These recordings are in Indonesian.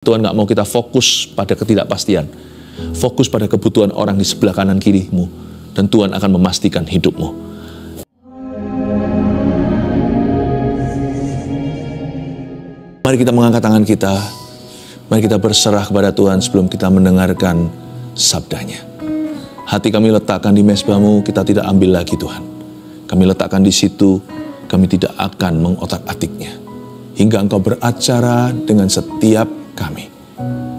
Tuhan nggak mau kita fokus pada ketidakpastian. Fokus pada kebutuhan orang di sebelah kanan kirimu. Dan Tuhan akan memastikan hidupmu. Mari kita mengangkat tangan kita. Mari kita berserah kepada Tuhan sebelum kita mendengarkan sabdanya. Hati kami letakkan di mezbamu, kita tidak ambil lagi Tuhan. Kami letakkan di situ, kami tidak akan mengotak-atiknya. Hingga Engkau beracara dengan setiap kami.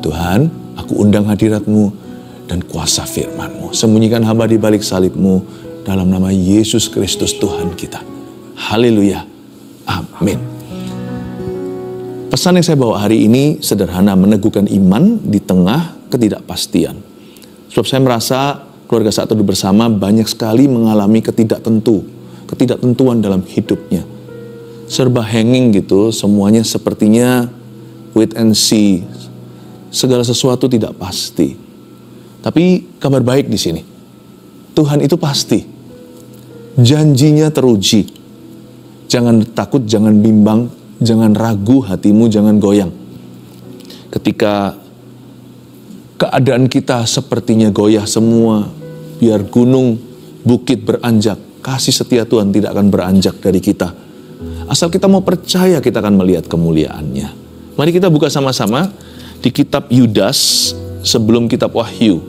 Tuhan, aku undang hadirat-Mu dan kuasa firman-Mu. Sembunyikan hamba di balik salib-Mu dalam nama Yesus Kristus Tuhan kita. Haleluya. Amin. Pesan yang saya bawa hari ini sederhana, meneguhkan iman di tengah ketidakpastian. Sebab saya merasa keluarga Saat Teduh Bersama banyak sekali mengalami ketidaktentuan dalam hidupnya. Serba hanging gitu, semuanya sepertinya wait and see. Segala sesuatu tidak pasti. Tapi kabar baik di sini. Tuhan itu pasti. Janjinya teruji. Jangan takut, jangan bimbang, jangan ragu hatimu, jangan goyang. Ketika keadaan kita sepertinya goyah semua, biar gunung, bukit beranjak, kasih setia Tuhan tidak akan beranjak dari kita. Asal kita mau percaya, kita akan melihat kemuliaannya. Mari kita buka sama-sama di kitab Yudas sebelum kitab Wahyu.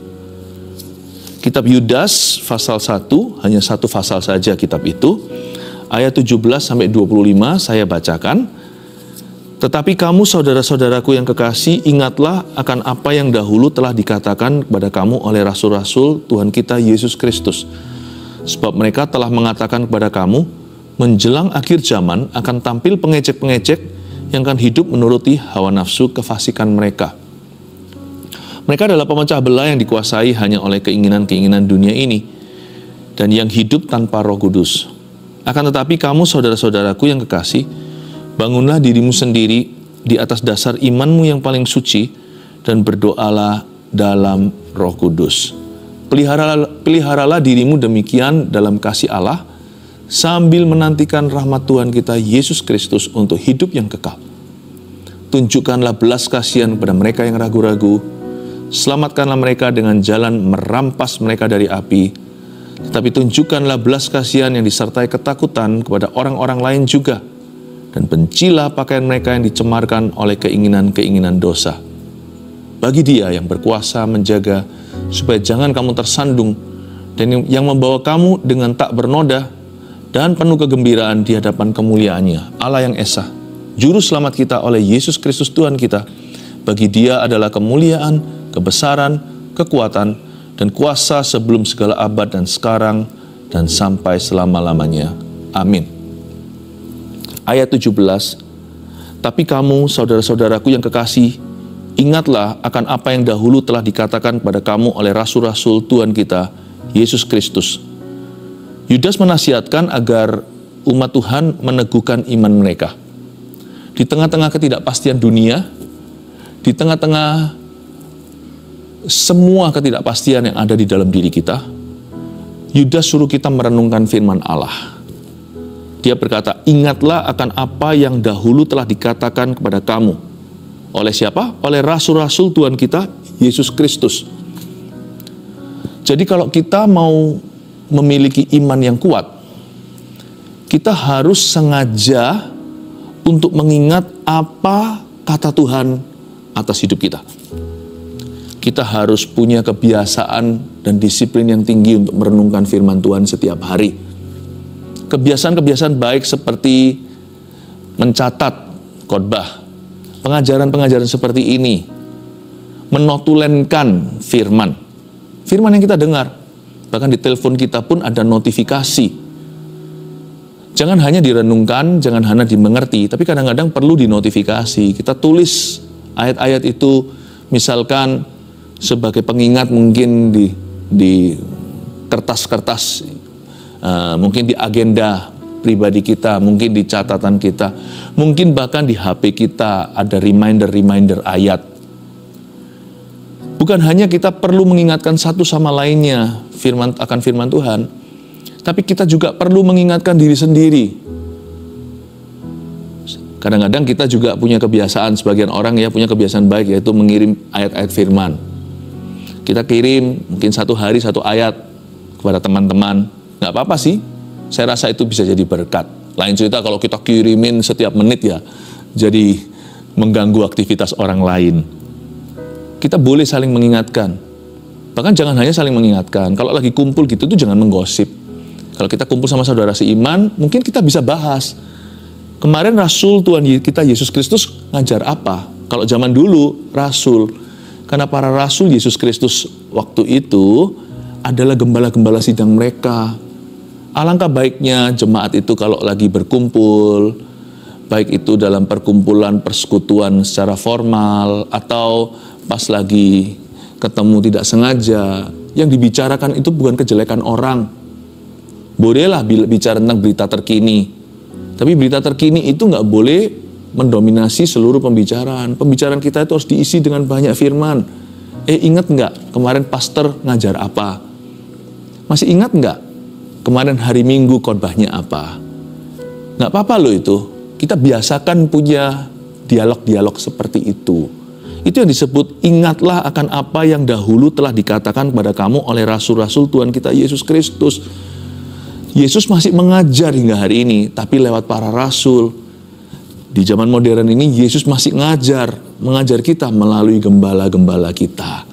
Kitab Yudas pasal 1, hanya satu pasal saja kitab itu. Ayat 17 sampai 25 saya bacakan. Tetapi kamu saudara-saudaraku yang kekasih, ingatlah akan apa yang dahulu telah dikatakan kepada kamu oleh rasul-rasul Tuhan kita Yesus Kristus. Sebab mereka telah mengatakan kepada kamu, menjelang akhir zaman akan tampil pengecek-pengecek yang akan hidup menuruti hawa nafsu kefasikan mereka. Mereka adalah pemecah belah yang dikuasai hanya oleh keinginan-keinginan dunia ini, dan yang hidup tanpa Roh Kudus. Akan tetapi kamu saudara-saudaraku yang kekasih, bangunlah dirimu sendiri di atas dasar imanmu yang paling suci, dan berdoalah dalam Roh Kudus. Peliharalah dirimu demikian dalam kasih Allah, sambil menantikan rahmat Tuhan kita Yesus Kristus untuk hidup yang kekal. Tunjukkanlah belas kasihan kepada mereka yang ragu-ragu. Selamatkanlah mereka dengan jalan merampas mereka dari api. Tetapi tunjukkanlah belas kasihan yang disertai ketakutan kepada orang-orang lain juga. Dan bencilah pakaian mereka yang dicemarkan oleh keinginan-keinginan dosa. Bagi Dia yang berkuasa menjaga supaya jangan kamu tersandung, dan yang membawa kamu dengan tak bernoda dan penuh kegembiraan di hadapan kemuliaannya, Allah yang Esa, Juru Selamat kita oleh Yesus Kristus Tuhan kita. Bagi Dia adalah kemuliaan, kebesaran, kekuatan, dan kuasa sebelum segala abad dan sekarang, dan sampai selama-lamanya. Amin. Ayat 17, tapi kamu, saudara-saudaraku yang kekasih, ingatlah akan apa yang dahulu telah dikatakan kepada kamu oleh rasul-rasul Tuhan kita, Yesus Kristus. Yudas menasihatkan agar umat Tuhan meneguhkan iman mereka. Di tengah-tengah ketidakpastian dunia, di tengah-tengah semua ketidakpastian yang ada di dalam diri kita, Yudas suruh kita merenungkan firman Allah. Dia berkata, ingatlah akan apa yang dahulu telah dikatakan kepada kamu. Oleh siapa? Oleh rasul-rasul Tuhan kita, Yesus Kristus. Jadi kalau kita mau memiliki iman yang kuat, kita harus sengaja untuk mengingat apa kata Tuhan atas hidup kita. Kita harus punya kebiasaan dan disiplin yang tinggi untuk merenungkan firman Tuhan setiap hari. Kebiasaan-kebiasaan baik seperti mencatat khotbah, pengajaran-pengajaran seperti ini, menotulenkan firman yang kita dengar. Bahkan di telepon kita pun ada notifikasi. Jangan hanya direnungkan, jangan hanya dimengerti, tapi kadang-kadang perlu dinotifikasi. Kita tulis ayat-ayat itu, misalkan sebagai pengingat mungkin di kertas-kertas, mungkin di agenda pribadi kita, mungkin di catatan kita, mungkin bahkan di HP kita ada reminder-reminder ayat. Bukan hanya kita perlu mengingatkan satu sama lainnya akan firman Tuhan, tapi kita juga perlu mengingatkan diri sendiri. Kadang-kadang kita juga punya kebiasaan, sebagian orang ya punya kebiasaan baik, yaitu mengirim ayat-ayat firman. Kita kirim mungkin satu hari satu ayat kepada teman-teman. Nggak apa-apa sih, saya rasa itu bisa jadi berkat. Lain cerita kalau kita kirimin setiap menit ya, jadi mengganggu aktivitas orang lain. Kita boleh saling mengingatkan. Bahkan jangan hanya saling mengingatkan, kalau lagi kumpul gitu tuh jangan menggosip. Kalau kita kumpul sama saudara seiman, mungkin kita bisa bahas. Kemarin Rasul Tuhan kita Yesus Kristus ngajar apa? Kalau zaman dulu Rasul, karena para Rasul Yesus Kristus waktu itu adalah gembala-gembala sidang mereka. Alangkah baiknya jemaat itu kalau lagi berkumpul, baik itu dalam perkumpulan persekutuan secara formal atau pas lagi ketemu tidak sengaja, yang dibicarakan itu bukan kejelekan orang. Bolehlah bicara tentang berita terkini. Tapi berita terkini itu nggak boleh mendominasi seluruh pembicaraan. Pembicaraan kita itu harus diisi dengan banyak firman. Ingat nggak kemarin pastor ngajar apa? Masih ingat nggak kemarin hari Minggu khotbahnya apa? Nggak apa-apa loh itu. Kita biasakan punya dialog-dialog seperti itu. Itu yang disebut ingatlah akan apa yang dahulu telah dikatakan kepada kamu oleh rasul-rasul Tuhan kita Yesus Kristus. Yesus masih mengajar hingga hari ini, tapi lewat para rasul. Di zaman modern ini, Yesus masih mengajar kita melalui gembala-gembala kita.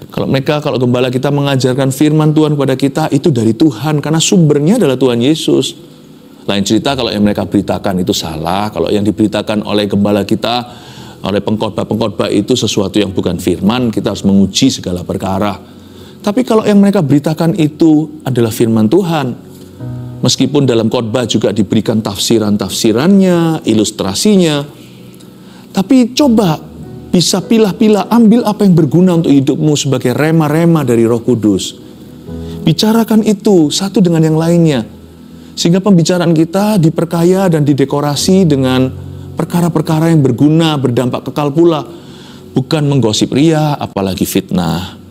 Kalau gembala kita mengajarkan firman Tuhan kepada kita, itu dari Tuhan, karena sumbernya adalah Tuhan Yesus. Lain cerita kalau yang mereka beritakan itu salah, kalau yang diberitakan oleh gembala kita, oleh pengkhotbah-pengkhotbah itu sesuatu yang bukan firman, kita harus menguji segala perkara. Tapi kalau yang mereka beritakan itu adalah firman Tuhan, meskipun dalam khotbah juga diberikan tafsiran-tafsirannya, ilustrasinya, tapi coba bisa pilah-pilah, ambil apa yang berguna untuk hidupmu sebagai rema-rema dari Roh Kudus. Bicarakan itu satu dengan yang lainnya, sehingga pembicaraan kita diperkaya dan didekorasi dengan perkara-perkara yang berguna, berdampak kekal pula, bukan menggosip ria, apalagi fitnah.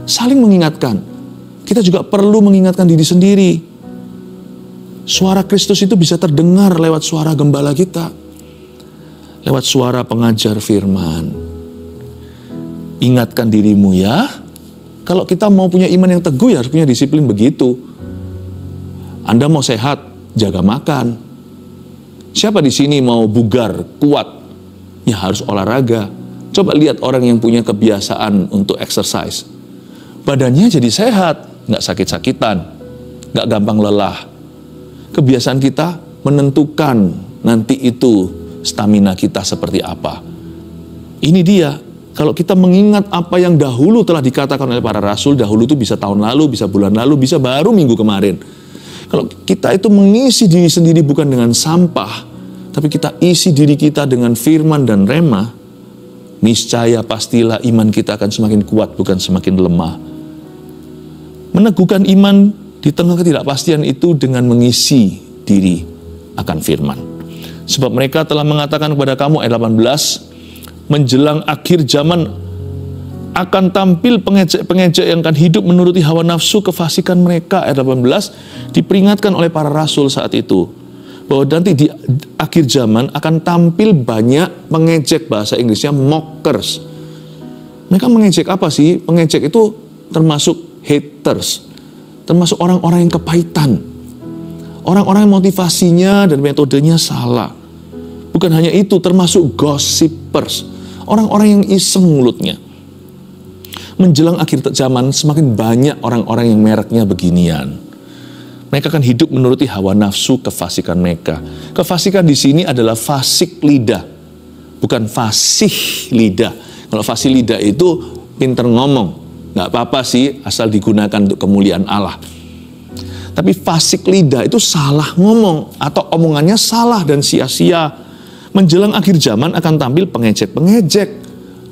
Saling mengingatkan. Kita juga perlu mengingatkan diri sendiri. Suara Kristus itu bisa terdengar lewat suara gembala kita, lewat suara pengajar firman. Ingatkan dirimu ya. Kalau kita mau punya iman yang teguh ya harus punya disiplin begitu. Anda mau sehat, jaga makan. Siapa di sini mau bugar, kuat? Ya harus olahraga. Coba lihat orang yang punya kebiasaan untuk exercise. Badannya jadi sehat, nggak sakit-sakitan, nggak gampang lelah. Kebiasaan kita menentukan nanti itu stamina kita seperti apa. Ini dia, kalau kita mengingat apa yang dahulu telah dikatakan oleh para rasul, dahulu itu bisa tahun lalu, bisa bulan lalu, bisa baru minggu kemarin. Kalau kita itu mengisi diri sendiri bukan dengan sampah, tapi kita isi diri kita dengan firman dan rema, niscaya pastilah iman kita akan semakin kuat, bukan semakin lemah. Meneguhkan iman di tengah ketidakpastian itu dengan mengisi diri akan firman. Sebab mereka telah mengatakan kepada kamu, ayat 18, menjelang akhir zaman akan tampil pengejek-pengejek yang akan hidup menuruti hawa nafsu kefasikan mereka. Ayat 18 diperingatkan oleh para rasul saat itu, bahwa nanti di akhir zaman akan tampil banyak pengejek, bahasa Inggrisnya mockers. Mereka mengejek apa sih? Pengejek itu termasuk haters, termasuk orang-orang yang kepahitan, orang-orang yang motivasinya dan metodenya salah. Bukan hanya itu, termasuk gossipers, orang-orang yang iseng mulutnya. Menjelang akhir zaman semakin banyak orang-orang yang mereknya beginian. Mereka akan hidup menuruti hawa nafsu kefasikan mereka. Kefasikan di sini adalah fasik lidah, bukan fasih lidah. Kalau fasih lidah itu pinter ngomong. Nggak apa-apa sih, asal digunakan untuk kemuliaan Allah. Tapi fasik lidah itu salah ngomong, atau omongannya salah dan sia-sia. Menjelang akhir zaman akan tampil pengejek-pengejek,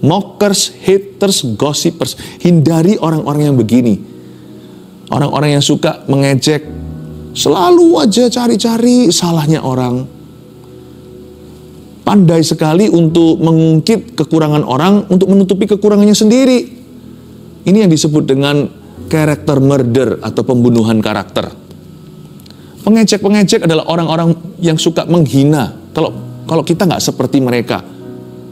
mockers, haters, gossipers. Hindari orang-orang yang begini. Orang-orang yang suka mengejek, selalu aja cari-cari salahnya orang. Pandai sekali untuk mengungkit kekurangan orang untuk menutupi kekurangannya sendiri. Ini yang disebut dengan character murder atau pembunuhan karakter. Pengejek-pengejek adalah orang-orang yang suka menghina Kalau kita nggak seperti mereka,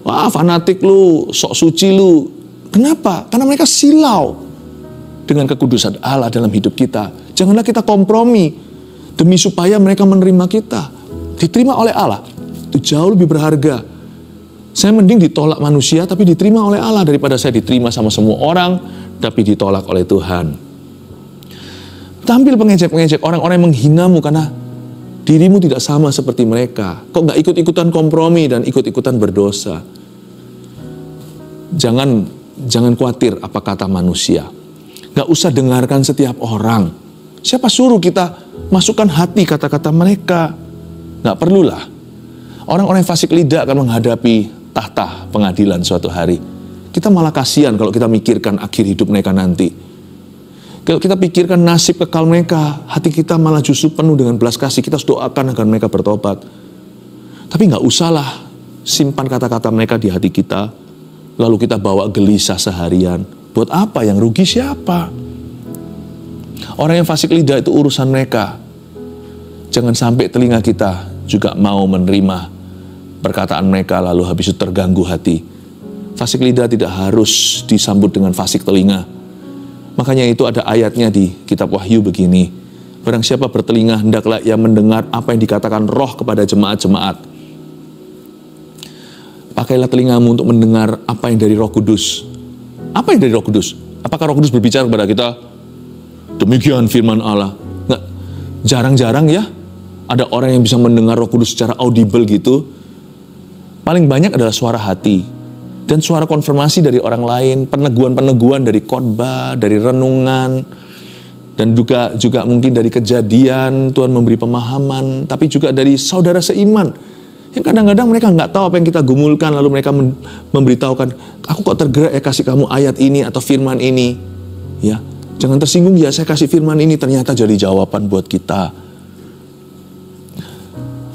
wah fanatik lu, sok suci lu. Kenapa? Karena mereka silau dengan kekudusan Allah dalam hidup kita. Janganlah kita kompromi demi supaya mereka menerima kita. Diterima oleh Allah, itu jauh lebih berharga. Saya mending ditolak manusia tapi diterima oleh Allah daripada saya diterima sama semua orang tapi ditolak oleh Tuhan. Tampil pengejek-pengejek, orang-orang yang menghinamu karena dirimu tidak sama seperti mereka. Kok nggak ikut-ikutan kompromi dan ikut-ikutan berdosa? Jangan khawatir apa kata manusia. Nggak usah dengarkan setiap orang. Siapa suruh kita masukkan hati kata-kata mereka? Nggak perlulah. Orang-orang yang fasik lidah akan menghadapi tahta pengadilan suatu hari. Kita malah kasihan kalau kita mikirkan akhir hidup mereka nanti. Kalau kita pikirkan nasib kekal mereka, hati kita malah justru penuh dengan belas kasih. Kita harus doakan agar mereka bertobat. Tapi nggak usahlah simpan kata-kata mereka di hati kita, lalu kita bawa gelisah seharian. Buat apa? Yang rugi siapa? Orang yang fasik lidah itu urusan mereka. Jangan sampai telinga kita juga mau menerima perkataan mereka lalu habis itu terganggu hati. Fasik lidah tidak harus disambut dengan fasik telinga. Makanya itu ada ayatnya di kitab Wahyu begini. Barang siapa bertelinga, hendaklah ia mendengar apa yang dikatakan Roh kepada jemaat-jemaat. Pakailah telingamu untuk mendengar apa yang dari Roh Kudus. Apa yang dari Roh Kudus? Apakah Roh Kudus berbicara kepada kita? Demikian firman Allah. Nggak, jarang-jarang ya ada orang yang bisa mendengar Roh Kudus secara audible gitu. Paling banyak adalah suara hati. Dan suara konfirmasi dari orang lain, peneguhan-peneguhan dari khotbah, dari renungan, dan juga mungkin dari kejadian, Tuhan memberi pemahaman, tapi juga dari saudara seiman. Yang kadang-kadang mereka nggak tahu apa yang kita gumulkan, lalu mereka memberitahukan, aku kok tergerak ya kasih kamu ayat ini atau firman ini. Ya, jangan tersinggung ya, saya kasih firman ini, ternyata jadi jawaban buat kita.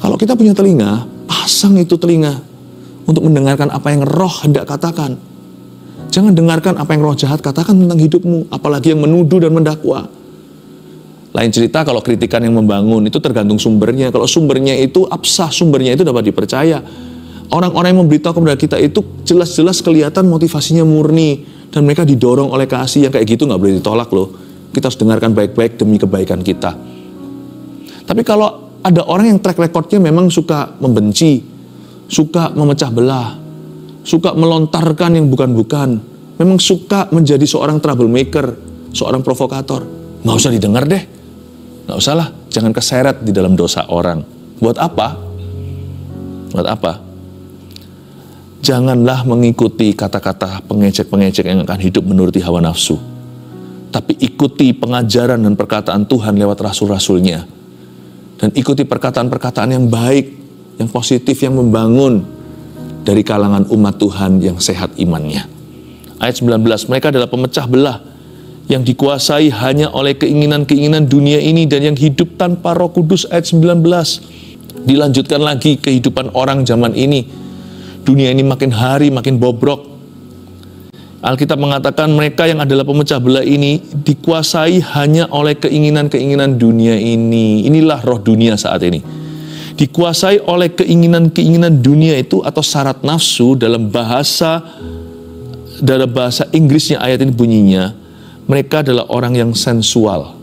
Kalau kita punya telinga, pasang itu telinga untuk mendengarkan apa yang Roh hendak katakan. Jangan dengarkan apa yang roh jahat katakan tentang hidupmu, apalagi yang menuduh dan mendakwa. Lain cerita kalau kritikan yang membangun, itu tergantung sumbernya. Kalau sumbernya itu absah, sumbernya itu dapat dipercaya. Orang-orang yang memberitahu kepada kita itu jelas-jelas kelihatan motivasinya murni, dan mereka didorong oleh kasih. Yang kayak gitu nggak boleh ditolak loh. Kita harus dengarkan baik-baik demi kebaikan kita. Tapi kalau ada orang yang track recordnya memang suka membenci, suka memecah belah, suka melontarkan yang bukan-bukan, memang suka menjadi seorang troublemaker, seorang provokator, nggak usah didengar deh, nggak usahlah, jangan keseret di dalam dosa orang. Buat apa? Buat apa? Janganlah mengikuti kata-kata pengecek-pengecek yang akan hidup menuruti hawa nafsu, tapi ikuti pengajaran dan perkataan Tuhan lewat rasul-rasulnya, dan ikuti perkataan-perkataan yang baik, yang positif, yang membangun dari kalangan umat Tuhan yang sehat imannya. Ayat 19, mereka adalah pemecah belah yang dikuasai hanya oleh keinginan-keinginan dunia ini dan yang hidup tanpa Roh Kudus. Ayat 19, dilanjutkan lagi kehidupan orang zaman ini. Dunia ini makin hari makin bobrok. Alkitab mengatakan mereka yang adalah pemecah belah ini dikuasai hanya oleh keinginan-keinginan dunia ini. Inilah roh dunia saat ini. Dikuasai oleh keinginan-keinginan dunia itu atau syarat nafsu. Dalam bahasa Inggrisnya ayat ini bunyinya, mereka adalah orang yang sensual.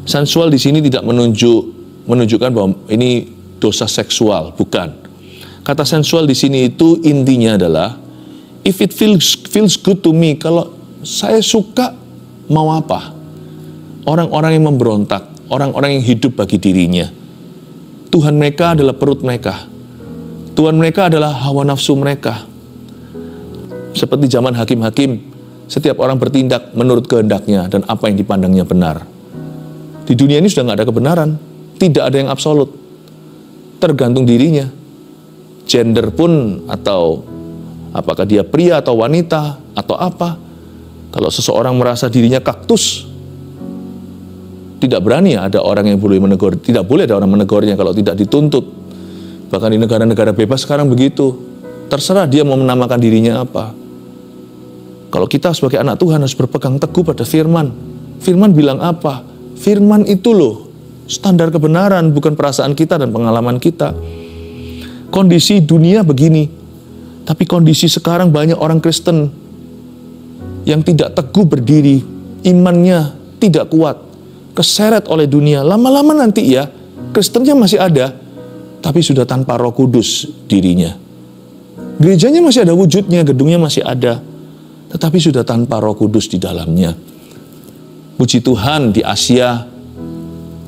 Sensual di sini tidak menunjukkan bahwa ini dosa seksual, bukan. Kata sensual di sini itu intinya adalah if it feels good to me, kalau saya suka mau apa? Orang-orang yang memberontak, orang-orang yang hidup bagi dirinya. Tuhan mereka adalah perut mereka. Tuhan mereka adalah hawa nafsu mereka. Seperti zaman hakim-hakim, setiap orang bertindak menurut kehendaknya dan apa yang dipandangnya benar. Di dunia ini sudah nggak ada kebenaran. Tidak ada yang absolut. Tergantung dirinya. Gender pun, atau apakah dia pria atau wanita, atau apa. Kalau seseorang merasa dirinya kaktus, tidak berani ada orang yang boleh menegur, tidak boleh ada orang menegurnya kalau tidak dituntut. Bahkan di negara-negara bebas sekarang begitu. Terserah dia mau menamakan dirinya apa. Kalau kita sebagai anak Tuhan harus berpegang teguh pada firman. Firman bilang apa? Firman itu loh standar kebenaran, bukan perasaan kita dan pengalaman kita. Kondisi dunia begini, tapi kondisi sekarang banyak orang Kristen yang tidak teguh berdiri, imannya tidak kuat, keseret oleh dunia. Lama-lama nanti ya, Kristennya masih ada, tapi sudah tanpa Roh Kudus dirinya. Gerejanya masih ada wujudnya, gedungnya masih ada, tetapi sudah tanpa Roh Kudus di dalamnya. Puji Tuhan di Asia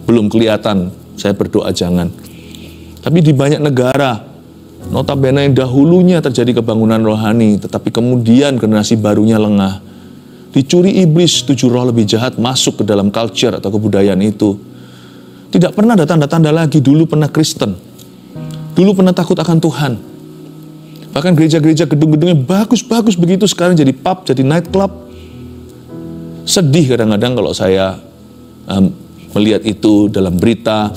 belum kelihatan, saya berdoa jangan. Tapi di banyak negara, notabene yang dahulunya terjadi kebangunan rohani, tetapi kemudian generasi barunya lengah. Dicuri iblis, 7 roh lebih jahat masuk ke dalam culture atau kebudayaan itu. Tidak pernah ada tanda-tanda lagi, dulu pernah Kristen. Dulu pernah takut akan Tuhan. Bahkan gereja-gereja gedung-gedungnya bagus-bagus begitu, sekarang jadi pub, jadi night club. Sedih kadang-kadang kalau saya melihat itu dalam berita,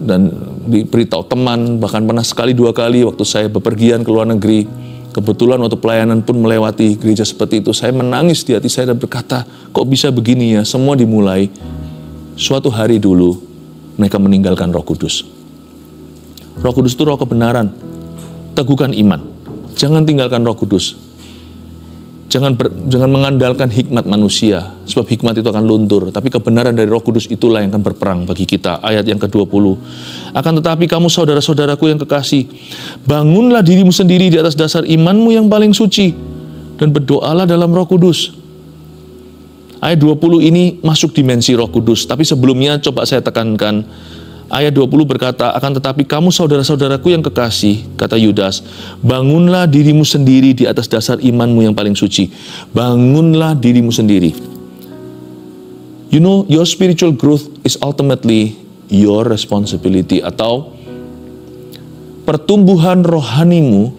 dan diberitahu teman, bahkan pernah sekali 2 kali waktu saya bepergian ke luar negeri, kebetulan waktu pelayanan pun melewati gereja seperti itu, saya menangis di hati saya dan berkata, kok bisa begini ya? Semua dimulai suatu hari dulu mereka meninggalkan Roh Kudus. Roh Kudus itu roh kebenaran. Teguhkan iman. Jangan tinggalkan Roh Kudus. Jangan mengandalkan hikmat manusia, sebab hikmat itu akan luntur. Tapi kebenaran dari Roh Kudus itulah yang akan berperang bagi kita. Ayat yang ke-20. Akan tetapi kamu saudara-saudaraku yang kekasih, bangunlah dirimu sendiri di atas dasar imanmu yang paling suci, dan berdoalah dalam Roh Kudus. Ayat 20 ini masuk dimensi Roh Kudus. Tapi sebelumnya coba saya tekankan. Ayat 20 berkata, akan tetapi kamu saudara-saudaraku yang kekasih, kata Yudas, bangunlah dirimu sendiri di atas dasar imanmu yang paling suci. Bangunlah dirimu sendiri. You know, your spiritual growth is ultimately your responsibility, atau pertumbuhan rohanimu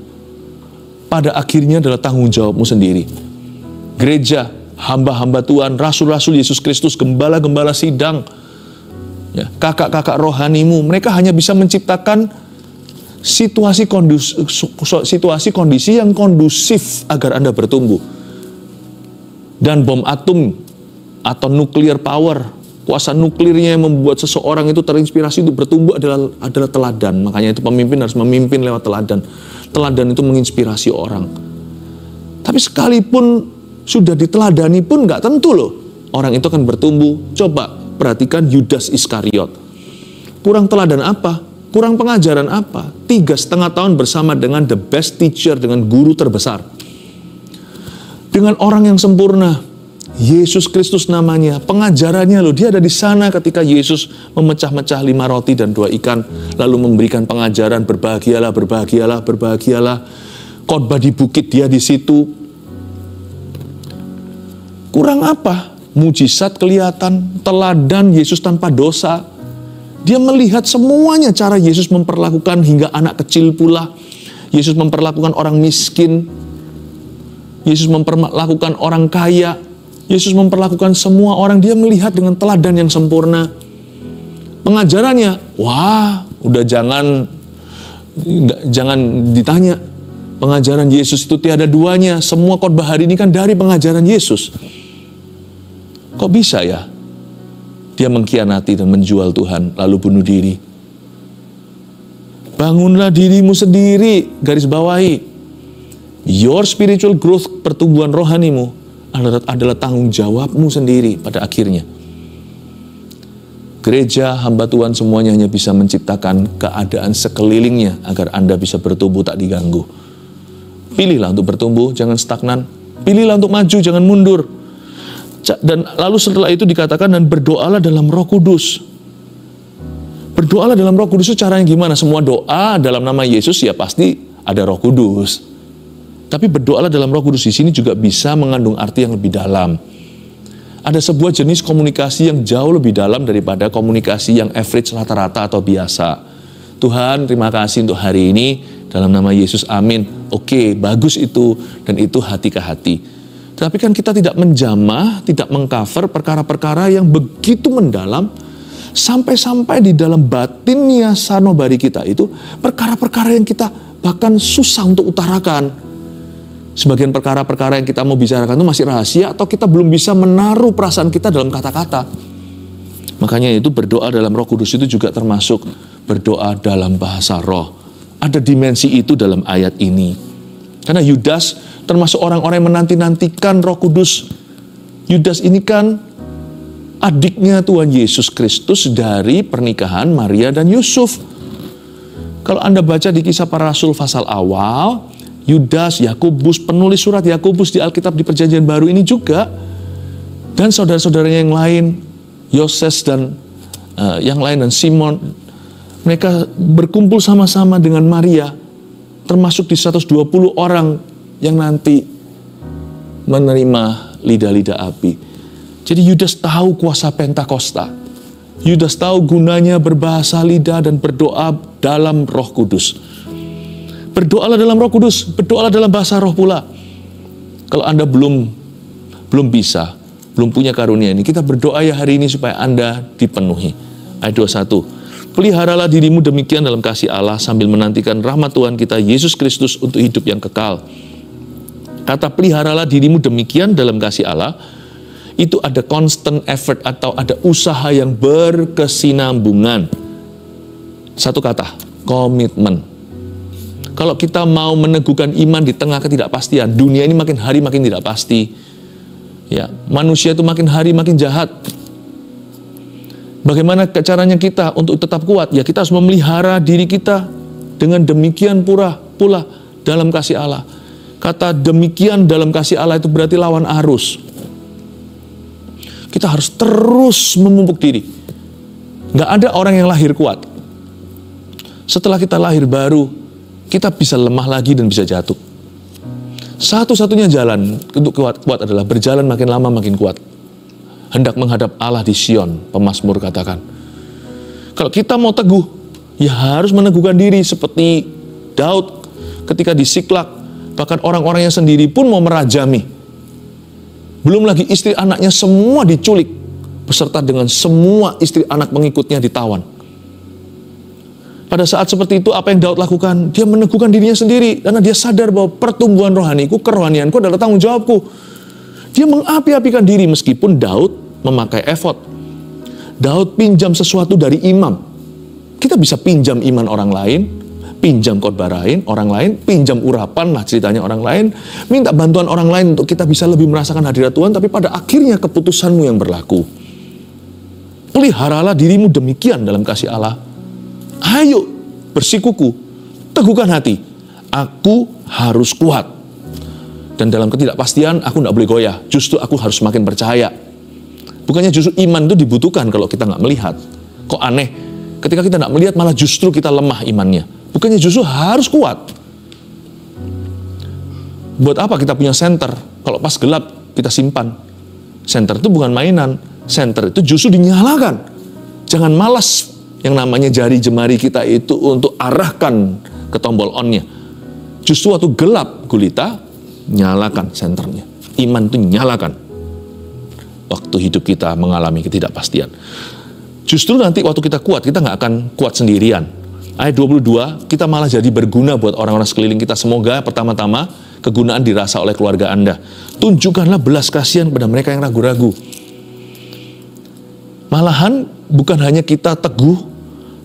pada akhirnya adalah tanggung jawabmu sendiri. Gereja, hamba-hamba Tuhan, rasul-rasul Yesus Kristus, gembala-gembala sidang, ya, kakak-kakak rohanimu, mereka hanya bisa menciptakan situasi kondisi yang kondusif agar Anda bertumbuh. Dan bom atom atau nuclear power, kuasa nuklirnya yang membuat seseorang itu terinspirasi untuk bertumbuh adalah teladan. Makanya itu pemimpin harus memimpin lewat teladan. Teladan itu menginspirasi orang. Tapi sekalipun sudah diteladani pun nggak tentu loh orang itu akan bertumbuh. Coba perhatikan Yudas Iskariot. Kurang teladan apa? Kurang pengajaran apa? 3,5 tahun bersama dengan the best teacher, dengan guru terbesar. Dengan orang yang sempurna. Yesus Kristus namanya. Pengajarannya loh, dia ada di sana ketika Yesus memecah-mecah 5 roti dan 2 ikan. Lalu memberikan pengajaran, berbahagialah, berbahagialah, berbahagialah. Khotbah di bukit, dia di situ. Kurang apa? Mujizat kelihatan, teladan Yesus tanpa dosa. Dia melihat semuanya cara Yesus memperlakukan hingga anak kecil pula. Yesus memperlakukan orang miskin. Yesus memperlakukan orang kaya. Yesus memperlakukan semua orang. Dia melihat dengan teladan yang sempurna. Pengajarannya, wah, udah jangan ditanya. Pengajaran Yesus itu tiada duanya. Semua khotbah hari ini kan dari pengajaran Yesus. Kok bisa ya? Dia mengkhianati dan menjual Tuhan, lalu bunuh diri. Bangunlah dirimu sendiri, garis bawahi. Your spiritual growth, pertumbuhan rohanimu, adalah tanggung jawabmu sendiri pada akhirnya. Gereja, hamba Tuhan semuanya hanya bisa menciptakan keadaan sekelilingnya agar Anda bisa bertumbuh tak diganggu. Pilihlah untuk bertumbuh, jangan stagnan. Pilihlah untuk maju, jangan mundur. Dan lalu setelah itu dikatakan, dan berdoalah dalam Roh Kudus. Berdoalah dalam Roh Kudus itu caranya gimana? Semua doa dalam nama Yesus ya pasti ada Roh Kudus. Tapi berdoalah dalam Roh Kudus di sini juga bisa mengandung arti yang lebih dalam. Ada sebuah jenis komunikasi yang jauh lebih dalam daripada komunikasi yang average, rata-rata atau biasa. Tuhan, terima kasih untuk hari ini, dalam nama Yesus, amin. Oke, bagus itu, dan itu hati ke hati. Tapi kan kita tidak menjamah, tidak mengcover perkara-perkara yang begitu mendalam, sampai-sampai di dalam batinnya sanubari kita itu, perkara-perkara yang kita bahkan susah untuk utarakan. Sebagian perkara-perkara yang kita mau bicarakan itu masih rahasia, atau kita belum bisa menaruh perasaan kita dalam kata-kata. Makanya itu berdoa dalam Roh Kudus itu juga termasuk berdoa dalam bahasa roh. Ada dimensi itu dalam ayat ini. Karena Yudas termasuk orang-orang yang menanti-nantikan Roh Kudus. Yudas ini kan adiknya Tuhan Yesus Kristus dari pernikahan Maria dan Yusuf. Kalau Anda baca di Kisah Para Rasul pasal awal, Yudas, Yakobus, penulis surat Yakobus di Alkitab di Perjanjian Baru ini juga, dan saudara-saudaranya yang lain, Yoses dan yang lain, dan Simon, mereka berkumpul sama-sama dengan Maria, termasuk di 120 orang yang nanti menerima lidah-lidah api. Jadi Yudas tahu kuasa Pentakosta. Yudas tahu gunanya berbahasa lidah dan berdoa dalam Roh Kudus. Berdoalah dalam Roh Kudus, berdoalah dalam bahasa roh pula. Kalau Anda belum bisa, belum punya karunia ini, kita berdoa ya hari ini supaya Anda dipenuhi. Ayat 21. Peliharalah dirimu demikian dalam kasih Allah sambil menantikan rahmat Tuhan kita Yesus Kristus untuk hidup yang kekal. Kata peliharalah dirimu demikian dalam kasih Allah, itu ada constant effort atau ada usaha yang berkesinambungan. Satu kata, komitmen. Kalau kita mau meneguhkan iman di tengah ketidakpastian, dunia ini makin hari makin tidak pasti. Ya, manusia itu makin hari makin jahat. Bagaimana caranya kita untuk tetap kuat? Ya, kita harus memelihara diri kita dengan demikian pula dalam kasih Allah. Kata demikian dalam kasih Allah itu berarti lawan arus. Kita harus terus memupuk diri. Nggak ada orang yang lahir kuat. Setelah kita lahir baru, kita bisa lemah lagi dan bisa jatuh. Satu-satunya jalan untuk kuat adalah berjalan makin lama makin kuat. Hendak menghadap Allah di Sion, pemazmur katakan. Kalau kita mau teguh, ya harus meneguhkan diri seperti Daud ketika di Siklak. Bahkan orang-orangnya sendiri pun mau merajami. Belum lagi istri anaknya semua diculik, beserta dengan semua istri anak pengikutnya ditawan. Pada saat seperti itu, apa yang Daud lakukan? Dia meneguhkan dirinya sendiri, karena dia sadar bahwa pertumbuhan rohaniku, kerohanianku adalah tanggung jawabku. Dia mengapi-apikan diri meskipun Daud memakai efod. Daud pinjam sesuatu dari imam. Kita bisa pinjam iman orang lain, pinjam khotbah orang lain, pinjam urapan lah ceritanya orang lain, minta bantuan orang lain untuk kita bisa lebih merasakan hadirat Tuhan, tapi pada akhirnya keputusanmu yang berlaku. Peliharalah dirimu demikian dalam kasih Allah. Ayo bersikuku, teguhkan hati. Aku harus kuat. Dan dalam ketidakpastian aku tidak boleh goyah. Justru aku harus semakin percaya. Bukannya justru iman itu dibutuhkan kalau kita nggak melihat. Kok aneh? Ketika kita nggak melihat malah justru kita lemah imannya. Bukannya justru harus kuat. Buat apa kita punya senter? Kalau pas gelap kita simpan. Senter itu bukan mainan. Senter itu justru dinyalakan. Jangan malas yang namanya jari jemari kita itu untuk arahkan ke tombol on-nya. Justru waktu gelap gulita, nyalakan senternya. Iman itu nyalakan. Waktu hidup kita mengalami ketidakpastian. Justru nanti waktu kita kuat, kita nggak akan kuat sendirian. Ayat 22, kita malah jadi berguna buat orang-orang sekeliling kita. Semoga pertama-tama kegunaan dirasa oleh keluarga Anda. Tunjukkanlah belas kasihan pada mereka yang ragu-ragu. Malahan bukan hanya kita teguh,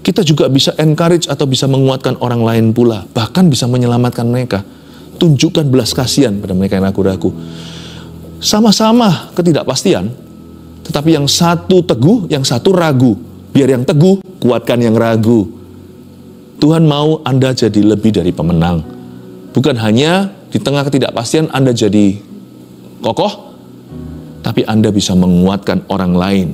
kita juga bisa encourage atau bisa menguatkan orang lain pula. Bahkan bisa menyelamatkan mereka. Tunjukkan belas kasihan pada mereka yang ragu-ragu. Sama-sama ketidakpastian, tetapi yang satu teguh, yang satu ragu. Biar yang teguh, kuatkan yang ragu. Tuhan mau Anda jadi lebih dari pemenang. Bukan hanya di tengah ketidakpastian Anda jadi kokoh, tapi Anda bisa menguatkan orang lain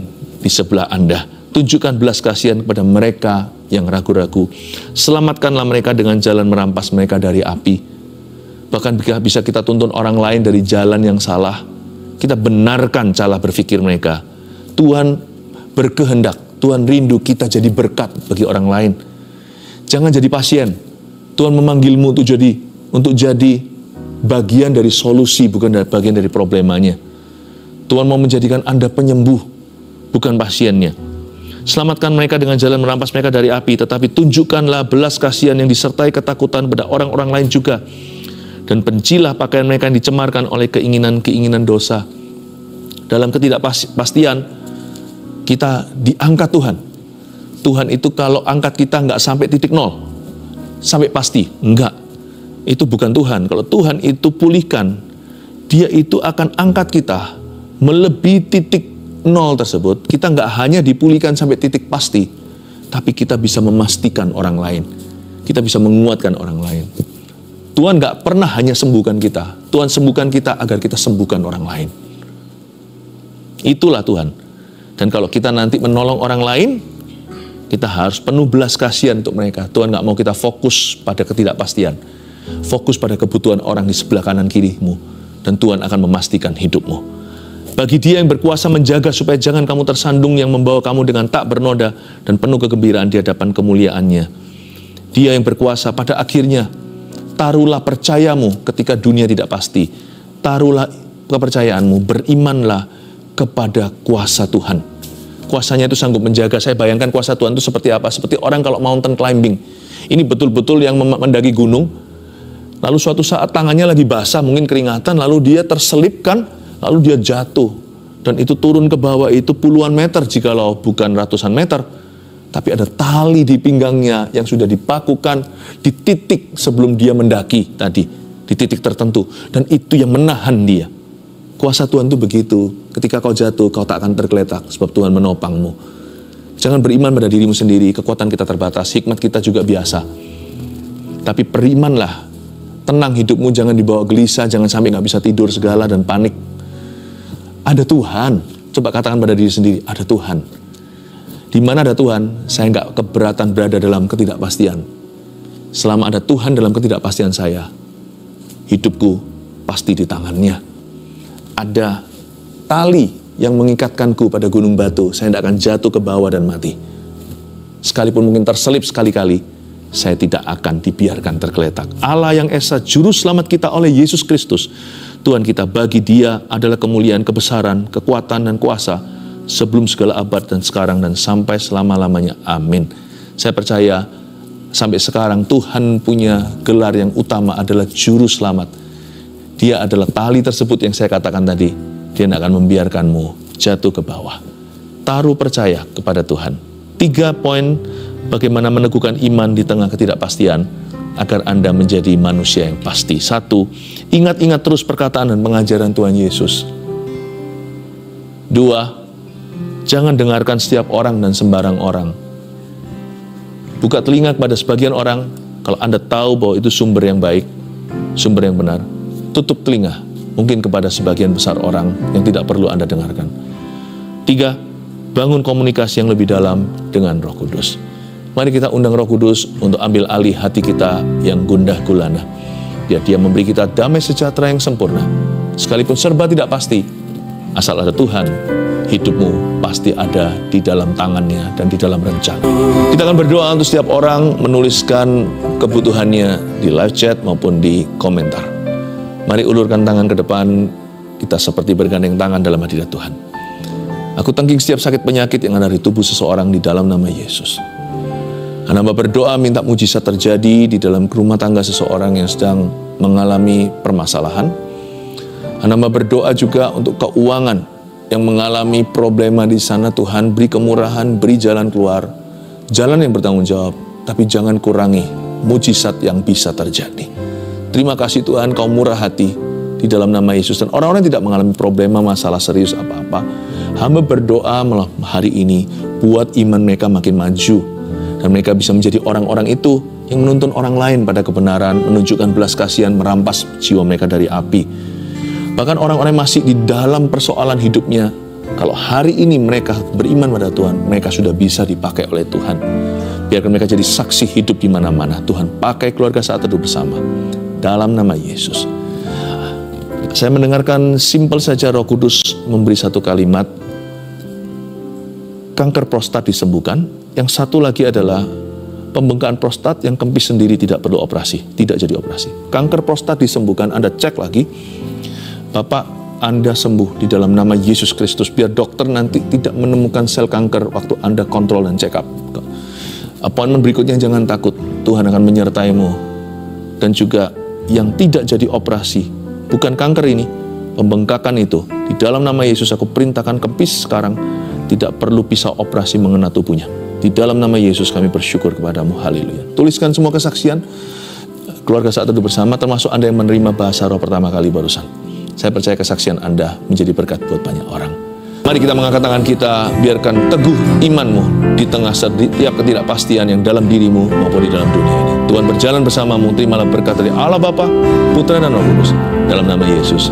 di sebelah Anda. Tunjukkan belas kasihan kepada mereka yang ragu-ragu. Selamatkanlah mereka dengan jalan merampas mereka dari api. Bahkan bisa kita tuntun orang lain dari jalan yang salah. Kita benarkan cara berpikir mereka. Tuhan berkehendak, Tuhan rindu kita jadi berkat bagi orang lain. Jangan jadi pasien. Tuhan memanggilmu untuk jadi bagian dari solusi, bukan bagian dari problemanya. Tuhan mau menjadikan Anda penyembuh, bukan pasiennya. Selamatkan mereka dengan jalan merampas mereka dari api, tetapi tunjukkanlah belas kasihan yang disertai ketakutan pada orang-orang lain juga. Dan bencilah pakaian mereka yang dicemarkan oleh keinginan-keinginan dosa. Dalam ketidakpastian, Kita diangkat Tuhan. Tuhan itu kalau angkat kita nggak sampai titik nol, sampai pasti, enggak. Itu bukan Tuhan. Kalau Tuhan itu pulihkan, Dia itu akan angkat kita melebihi titik nol tersebut. Kita nggak hanya dipulihkan sampai titik pasti, tapi kita bisa memastikan orang lain. Kita bisa menguatkan orang lain. Tuhan nggak pernah hanya sembuhkan kita. Tuhan sembuhkan kita agar kita sembuhkan orang lain. Itulah Tuhan. Dan kalau kita nanti menolong orang lain, kita harus penuh belas kasihan untuk mereka. Tuhan nggak mau kita fokus pada ketidakpastian. Fokus pada kebutuhan orang di sebelah kanan kirimu. Dan Tuhan akan memastikan hidupmu. Bagi Dia yang berkuasa menjaga supaya jangan kamu tersandung, yang membawa kamu dengan tak bernoda dan penuh kegembiraan di hadapan kemuliaan-Nya. Dia yang berkuasa pada akhirnya, taruhlah percayamu ketika dunia tidak pasti. Taruhlah kepercayaanmu, berimanlah kepada kuasa Tuhan. Kuasanya itu sanggup menjaga. Saya bayangkan kuasa Tuhan itu seperti apa? Seperti orang kalau mountain climbing. Ini betul-betul yang mendaki gunung. Lalu suatu saat tangannya lagi basah, mungkin keringatan, lalu dia terselipkan, lalu dia jatuh. Dan itu turun ke bawah itu puluhan meter, jikalau bukan ratusan meter. Tapi ada tali di pinggangnya yang sudah dipakukan di titik sebelum dia mendaki tadi. Di titik tertentu. Dan itu yang menahan dia. Kuasa Tuhan itu begitu. Ketika kau jatuh, kau tak akan tergeletak. Sebab Tuhan menopangmu. Jangan beriman pada dirimu sendiri. Kekuatan kita terbatas. Hikmat kita juga biasa. Tapi berimanlah. Tenang hidupmu. Jangan dibawa gelisah. Jangan sampai gak bisa tidur segala dan panik. Ada Tuhan. Coba katakan pada diri sendiri. Ada Tuhan. Di mana ada Tuhan, saya gak keberatan berada dalam ketidakpastian. Selama ada Tuhan dalam ketidakpastian saya, hidupku pasti di tangan-Nya. Ada tali yang mengikatkanku pada gunung batu. Saya tidak akan jatuh ke bawah dan mati. Sekalipun mungkin terselip sekali-kali, saya tidak akan dibiarkan tergeletak. Allah yang Esa, Juru Selamat kita oleh Yesus Kristus, Tuhan kita, bagi Dia adalah kemuliaan, kebesaran, kekuatan, dan kuasa, sebelum segala abad dan sekarang dan sampai selama-lamanya. Amin. Saya percaya sampai sekarang Tuhan punya gelar yang utama adalah Juru Selamat. Dia adalah tali tersebut yang saya katakan tadi. Dia tidak akan membiarkanmu jatuh ke bawah. Taruh percaya kepada Tuhan. 3 poin bagaimana meneguhkan iman di tengah ketidakpastian agar Anda menjadi manusia yang pasti. 1, ingat-ingat terus perkataan dan pengajaran Tuhan Yesus. 2, jangan dengarkan setiap orang dan sembarang orang. Buka telinga kepada sebagian orang kalau Anda tahu bahwa itu sumber yang baik, sumber yang benar. Tutup telinga mungkin kepada sebagian besar orang yang tidak perlu Anda dengarkan. 3, bangun komunikasi yang lebih dalam dengan Roh Kudus. Mari kita undang Roh Kudus untuk ambil alih hati kita yang gundah gulana. Biar Dia memberi kita damai sejahtera yang sempurna. Sekalipun serba tidak pasti, asal ada Tuhan, hidupmu pasti ada di dalam tangan-Nya dan di dalam rencana. Kita akan berdoa untuk setiap orang menuliskan kebutuhannya di live chat maupun di komentar. Mari ulurkan tangan ke depan, kita seperti bergandeng tangan dalam hadirat Tuhan. Aku tangking setiap sakit penyakit yang ada di tubuh seseorang di dalam nama Yesus. Hamba berdoa minta mujizat terjadi di dalam rumah tangga seseorang yang sedang mengalami permasalahan. Hamba berdoa juga untuk keuangan yang mengalami problema di sana. Tuhan, beri kemurahan, beri jalan keluar, jalan yang bertanggung jawab, tapi jangan kurangi mujizat yang bisa terjadi. Terima kasih Tuhan, Kau murah hati di dalam nama Yesus. Dan orang-orang yang tidak mengalami problema, masalah serius apa-apa, hamba berdoa malam hari ini, buat iman mereka makin maju. Dan mereka bisa menjadi orang-orang itu yang menuntun orang lain pada kebenaran, menunjukkan belas kasihan, merampas jiwa mereka dari api. Bahkan orang-orang masih di dalam persoalan hidupnya, kalau hari ini mereka beriman pada Tuhan, mereka sudah bisa dipakai oleh Tuhan. Biarkan mereka jadi saksi hidup di mana-mana. Tuhan, pakai keluarga saat teduh bersama. Dalam nama Yesus. Saya mendengarkan simpel saja Roh Kudus memberi satu kalimat. Kanker prostat disembuhkan. Yang satu lagi adalah pembengkakan prostat yang kempis sendiri tidak perlu operasi. Tidak jadi operasi. Kanker prostat disembuhkan. Anda cek lagi. Bapak, Anda sembuh di dalam nama Yesus Kristus. Biar dokter nanti tidak menemukan sel kanker waktu Anda kontrol dan check up. Appointment berikutnya jangan takut. Tuhan akan menyertaimu. Dan juga yang tidak jadi operasi, bukan kanker ini, pembengkakan itu, di dalam nama Yesus aku perintahkan kempis sekarang, tidak perlu pisau operasi mengena tubuhnya. Di dalam nama Yesus kami bersyukur kepadamu. Haleluya. Tuliskan semua kesaksian keluarga Saat Teduh Bersama, termasuk Anda yang menerima bahasa roh pertama kali barusan. Saya percaya kesaksian Anda menjadi berkat buat banyak orang. Mari kita mengangkat tangan kita, biarkan teguh imanmu di tengah setiap ketidakpastian yang dalam dirimu maupun di dalam dunia ini. Tuhan berjalan bersamamu, terimalah berkat dari Allah Bapa, Putra dan Roh Kudus. Dalam nama Yesus.